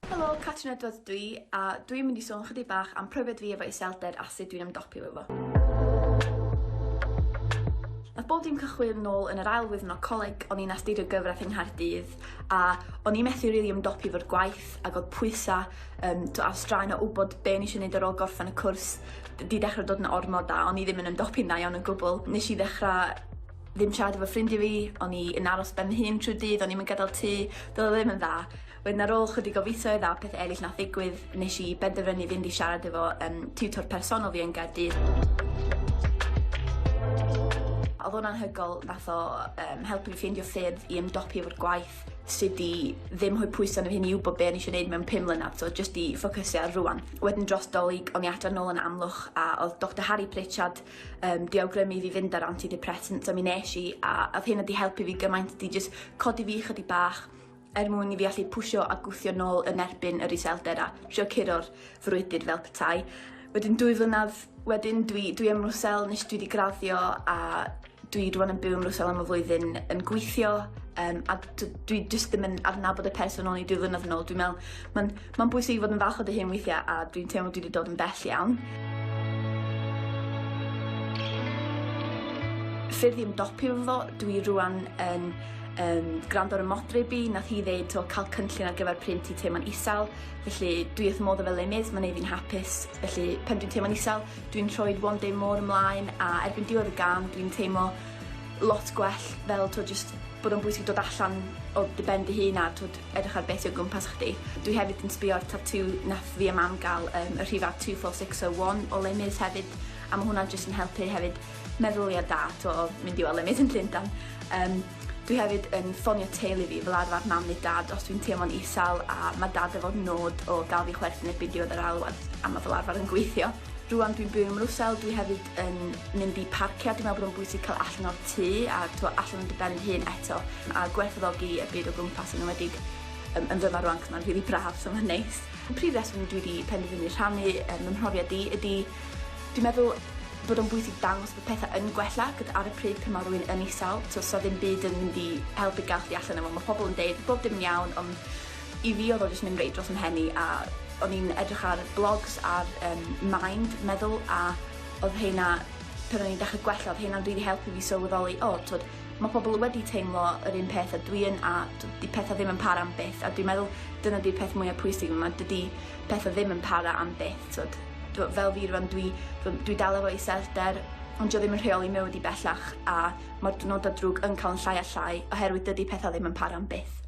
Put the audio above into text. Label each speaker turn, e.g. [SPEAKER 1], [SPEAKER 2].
[SPEAKER 1] Helo, Catrin Edwards dwi, a dwi'n mynd I sôn chydig bach am profiad fi efo iselder a sut dwi'n ymdopi efo. Nath bob dim cychwyn nôl yn yr ail flwyddyn o coleg, o'n i'n astudio gyfraith yng Nghaerdydd, a o'n i'n methu rili ymdopi efo'r gwaith, ac oedd pwysa ar straen o wybod be o'n i eisiau gwneud ar ôl gorffen y cwrs, di dechrau dod yn ormod a o'n i ddim yn ymdopi'n dda iawn o gwbl. Nes I ddechrau ddim siarad efo ffrindiau fi, o'n i yn aros ben hun trwy dydd, o'n i'm yn gadael tŷ, doedd o ddim yn dda. Wedyn ar ôl chydig o fisoedd a pethau eraill nath ddigwydd, nes I benderfynu fynd I siarad efo tiwtor personol fi yn Gaerdydd. Oedd o'n anhygol, nath o helpu fi ffeindio ffyrdd I ymdopi efo'r gwaith sydd I ddim hwy pwyso yn hyn I wybod be o'n I eisiau gwneud mewn 5 mlynedd, so just I ffocysu ar rwan. Wedyn dros dolyg, o'n I adran nôl yn Amlwch a oedd Dr Harry Pritchard di awgrymu fi fynd ar antidepressants, so mi nes I, a oedd hynna di helpu fi gymaint di just codi fi chydig bach mwyn I fi allu pwysio a gwthio nôl yn erbyn yr iselder a trio curo'r frwydr fel petai. Wedyn 2 flynedd wedyn dwi ym Mrwsel, nes dwi wedi graddio a dwi rwan yn byw ym Mrwsel am y flwyddyn yn gweithio a dwi just ddim yn adnabod y person o'n I 2 flynedd yn ôl. Dwi'n meddwl, mae'n bwysig fod yn falch o dy hyn weithiau a dwi'n teimlo dwi wedi dod yn bell iawn. Ffyrdd I ymdopi efo fo, dwi rwan yn gwrando ar y modryb I, nath hi ddeud cael cynllun ar gyfer print I teimlo'n isel, felly dwi wrth modd o fel limys, mae'n neud fi'n hapus, felly pen dwi'n teimlo'n isel, dwi'n troed one day more ymlaen, a erbyn diwedd y gam, dwi'n teimlo lot gwell fel just bod o'n bwysig dod allan o dy ben dy hun a edrych ar beth o gwmpas chdi. Dwi hefyd yn sbio ar tattoo nath fi a mam gael y rhifau 24601 o limys hefyd, a mae hwnna just yn helpu hefyd meddwl da o mynd I weld limys yn Llundain. Dwi hefyd yn ffonio teulu fi fel arfer mam neu dad os dwi'n teimlo'n isel a mae dad efo nod o gael fi chwerthin erbyn diwedd yr alwad a mae fel arfer yn gweithio. Rwan dwi'n byw ym Mrwsel, dwi hefyd yn mynd I parcio, dwi'n meddwl bod o'n bwysig cael allan o'r tŷ a allan o'n dy ben hun eto a gwerthfawrogi y byd o gwmpas yn ymwedig yn fyma rwan cos mae'n rili braf, so mae'n neis. Y prif reswm dwi wedi penderfynu rhannu ym mhrofiad I ydy dwi'n meddwl bod o'n bwysig dangos bod pethau yn gwella gyda ar y pryd pan mae rhywun yn isel, so ddim byd yn mynd I helpu gael chdi allan efo. Mae pobl yn deud bob dim yn iawn, ond I fi oedd o jyst mynd reit dros ymhenni a o'n i'n edrych ar blogs ar Mind, Meddwl a oedd heina, pan o'n i'n dechrau gwella, oedd heina'n rili helpu fi sylweddoli, mae pobl wedi teimlo yr un peth a dwi yn a di pethau ddim yn para am byth a dwi'n meddwl dyna di'r peth mwyaf pwysig yma, dydy pethau ddim yn para am byth. Fel fi rwan dwi dal efo iselder, ond dio ddim yn rheoli mywyd I bellach a mae'r diwrnodau drwg yn cael yn llai a llai oherwydd dydy pethau ddim yn para am byth.